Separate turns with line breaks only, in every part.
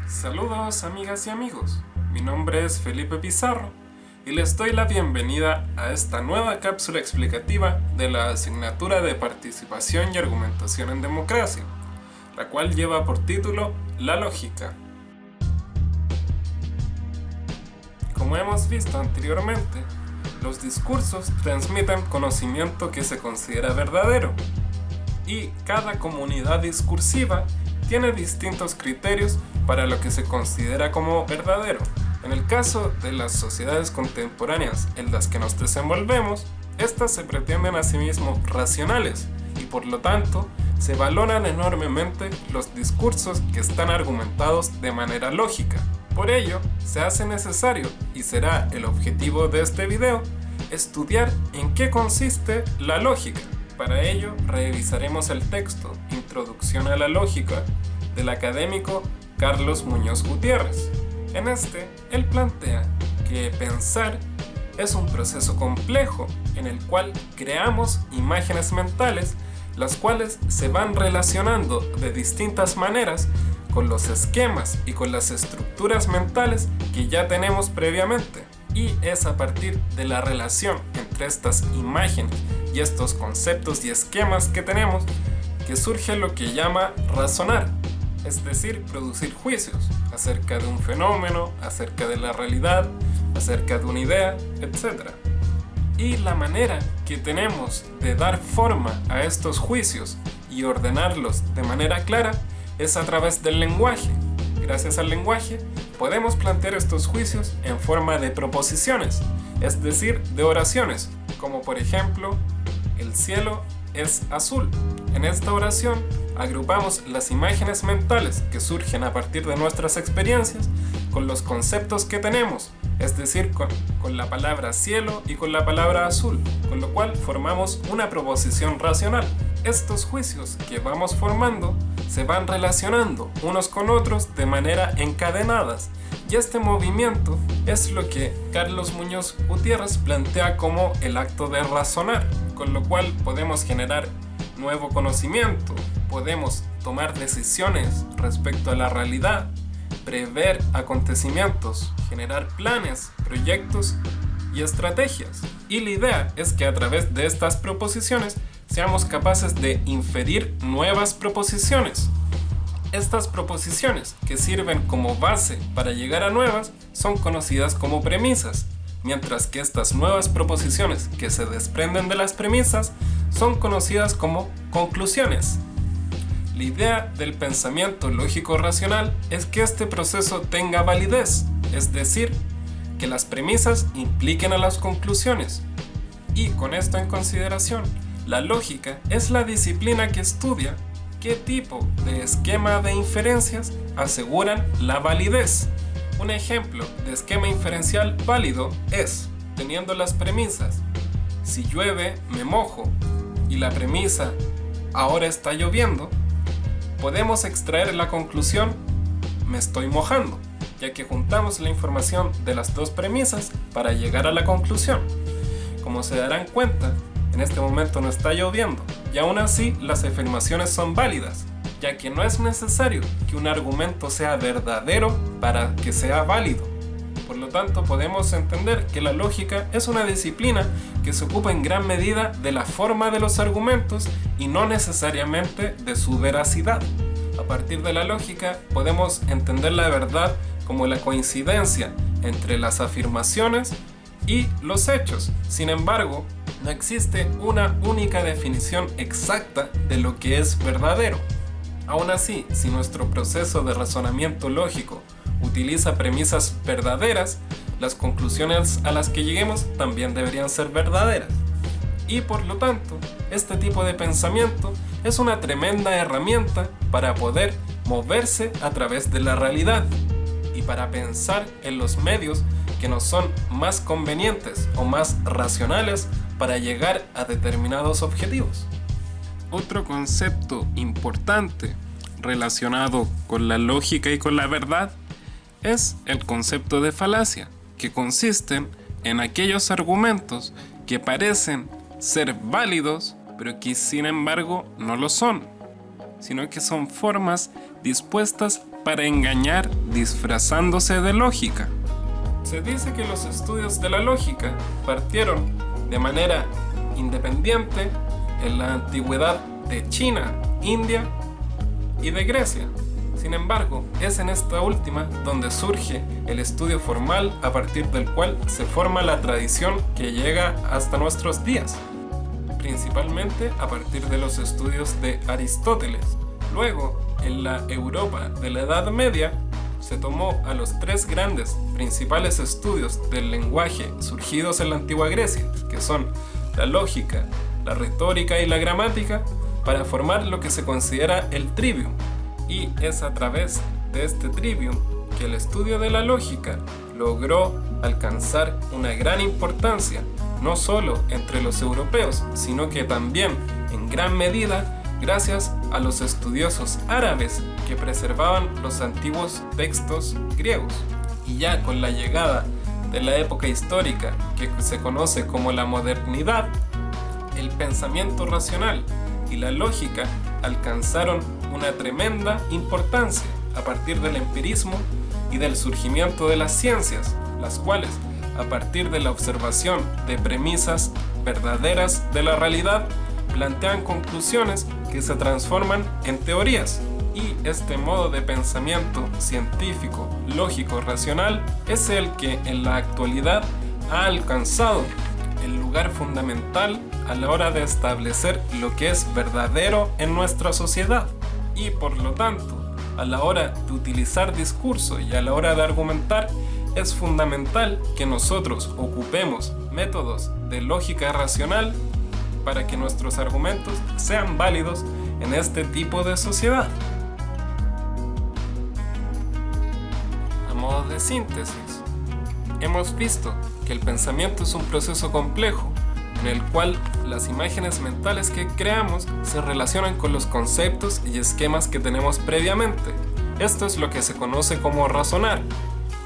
Saludos amigas y amigos, mi nombre es Felipe Pizarro y les doy la bienvenida a esta nueva cápsula explicativa de la asignatura de Participación y Argumentación en Democracia, la cual lleva por título La Lógica. Como hemos visto anteriormente, los discursos transmiten conocimiento que se considera verdadero, y cada comunidad discursiva tiene distintos criterios para lo que se considera como verdadero. En el caso de las sociedades contemporáneas en las que nos desenvolvemos, estas se pretenden a sí mismos racionales y por lo tanto se valoran enormemente los discursos que están argumentados de manera lógica. Por ello, se hace necesario, y será el objetivo de este video, estudiar en qué consiste la lógica. Para ello, revisaremos el texto Introducción a la Lógica del académico Carlos Muñoz Gutiérrez. En este, él plantea que pensar es un proceso complejo en el cual creamos imágenes mentales, las cuales se van relacionando de distintas maneras con los esquemas y con las estructuras mentales que ya tenemos previamente. Y es a partir de la relación entre estas imágenes y estos conceptos y esquemas que tenemos que surge lo que llama razonar, es decir, producir juicios acerca de un fenómeno, acerca de la realidad, acerca de una idea, etc. Y la manera que tenemos de dar forma a estos juicios y ordenarlos de manera clara es a través del lenguaje. Gracias al lenguaje podemos plantear estos juicios en forma de proposiciones, es decir, de oraciones, como por ejemplo, el cielo es azul. En esta oración agrupamos las imágenes mentales que surgen a partir de nuestras experiencias con los conceptos que tenemos, es decir, con la palabra cielo y con la palabra azul, con lo cual formamos una proposición racional. Estos juicios que vamos formando se van relacionando unos con otros de manera encadenadas, y este movimiento es lo que Carlos Muñoz Gutiérrez plantea como el acto de razonar, con lo cual podemos generar nuevo conocimiento, podemos tomar decisiones respecto a la realidad, prever acontecimientos, generar planes, proyectos y estrategias. Y la idea es que a través de estas proposiciones seamos capaces de inferir nuevas proposiciones. Estas proposiciones, que sirven como base para llegar a nuevas, son conocidas como premisas, mientras que estas nuevas proposiciones que se desprenden de las premisas son conocidas como conclusiones. La idea del pensamiento lógico-racional es que este proceso tenga validez, es decir, que las premisas impliquen a las conclusiones. Y con esto en consideración, la lógica es la disciplina que estudia qué tipo de esquema de inferencias aseguran la validez. Un ejemplo de esquema inferencial válido es, teniendo las premisas, si llueve me mojo, y la premisa, ahora está lloviendo, podemos extraer la conclusión, me estoy mojando, ya que juntamos la información de las dos premisas para llegar a la conclusión. Como se darán cuenta, en este momento no está lloviendo, y aún así las afirmaciones son válidas, ya que no es necesario que un argumento sea verdadero para que sea válido. Por lo tanto, podemos entender que la lógica es una disciplina que se ocupa en gran medida de la forma de los argumentos y no necesariamente de su veracidad. A partir de la lógica podemos entender la verdad como la coincidencia entre las afirmaciones y los hechos. Sin embargo, no existe una única definición exacta de lo que es verdadero. Aún así, si nuestro proceso de razonamiento lógico utiliza premisas verdaderas, las conclusiones a las que lleguemos también deberían ser verdaderas. Y por lo tanto, este tipo de pensamiento es una tremenda herramienta para poder moverse a través de la realidad y para pensar en los medios que nos son más convenientes o más racionales para llegar a determinados objetivos. Otro concepto importante relacionado con la lógica y con la verdad es el concepto de falacia, que consisten en aquellos argumentos que parecen ser válidos, pero que sin embargo no lo son, sino que son formas dispuestas para engañar disfrazándose de lógica. Se dice que los estudios de la lógica partieron de manera independiente en la antigüedad de China, India y de Grecia. Sin embargo, es en esta última donde surge el estudio formal a partir del cual se forma la tradición que llega hasta nuestros días, principalmente a partir de los estudios de Aristóteles. Luego, en la Europa de la Edad Media, se tomó a los tres grandes principales estudios del lenguaje surgidos en la antigua Grecia, que son la lógica, la retórica y la gramática, para formar lo que se considera el trivium. Y es a través de este trivium que el estudio de la lógica logró alcanzar una gran importancia, no solo entre los europeos, sino que también en gran medida gracias a los estudiosos árabes que preservaban los antiguos textos griegos. Y ya con la llegada de la época histórica que se conoce como la modernidad, el pensamiento racional y la lógica alcanzaron una tremenda importancia a partir del empirismo y del surgimiento de las ciencias, las cuales, a partir de la observación de premisas verdaderas de la realidad, plantean conclusiones que se transforman en teorías. Y este modo de pensamiento científico, lógico, racional es el que en la actualidad ha alcanzado el lugar fundamental a la hora de establecer lo que es verdadero en nuestra sociedad. Y por lo tanto, a la hora de utilizar discurso y a la hora de argumentar, es fundamental que nosotros ocupemos métodos de lógica racional para que nuestros argumentos sean válidos en este tipo de sociedad. A modo de síntesis, hemos visto que el pensamiento es un proceso complejo en el cual las imágenes mentales que creamos se relacionan con los conceptos y esquemas que tenemos previamente. Esto es lo que se conoce como razonar,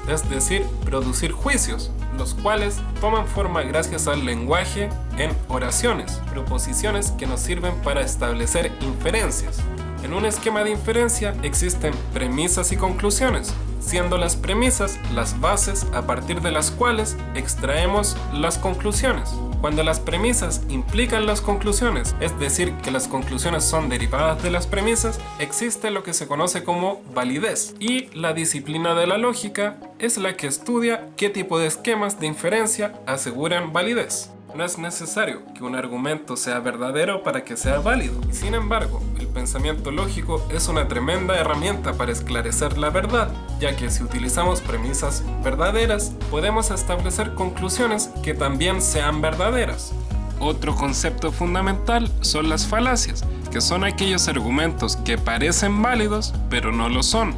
es decir, producir juicios, los cuales toman forma gracias al lenguaje en oraciones, proposiciones que nos sirven para establecer inferencias. En un esquema de inferencia existen premisas y conclusiones, siendo las premisas las bases a partir de las cuales extraemos las conclusiones. Cuando las premisas implican las conclusiones, es decir, que las conclusiones son derivadas de las premisas, existe lo que se conoce como validez. Y la disciplina de la lógica es la que estudia qué tipo de esquemas de inferencia aseguran validez. No es necesario que un argumento sea verdadero para que sea válido. Sin embargo, el pensamiento lógico es una tremenda herramienta para esclarecer la verdad, ya que si utilizamos premisas verdaderas, podemos establecer conclusiones que también sean verdaderas. Otro concepto fundamental son las falacias, que son aquellos argumentos que parecen válidos, pero no lo son.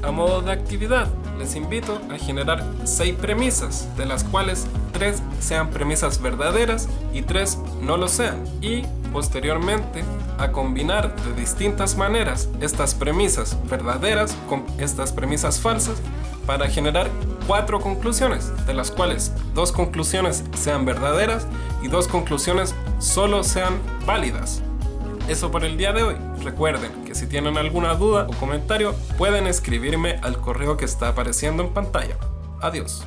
A modo de actividad, les invito a generar 6 premisas, de las cuales 3 sean premisas verdaderas y 3 no lo sean, y posteriormente a combinar de distintas maneras estas premisas verdaderas con estas premisas falsas para generar 4 conclusiones, de las cuales 2 conclusiones sean verdaderas y 2 conclusiones solo sean válidas. Eso por el día de hoy. Recuerden que si tienen alguna duda o comentario pueden escribirme al correo que está apareciendo en pantalla. Adiós.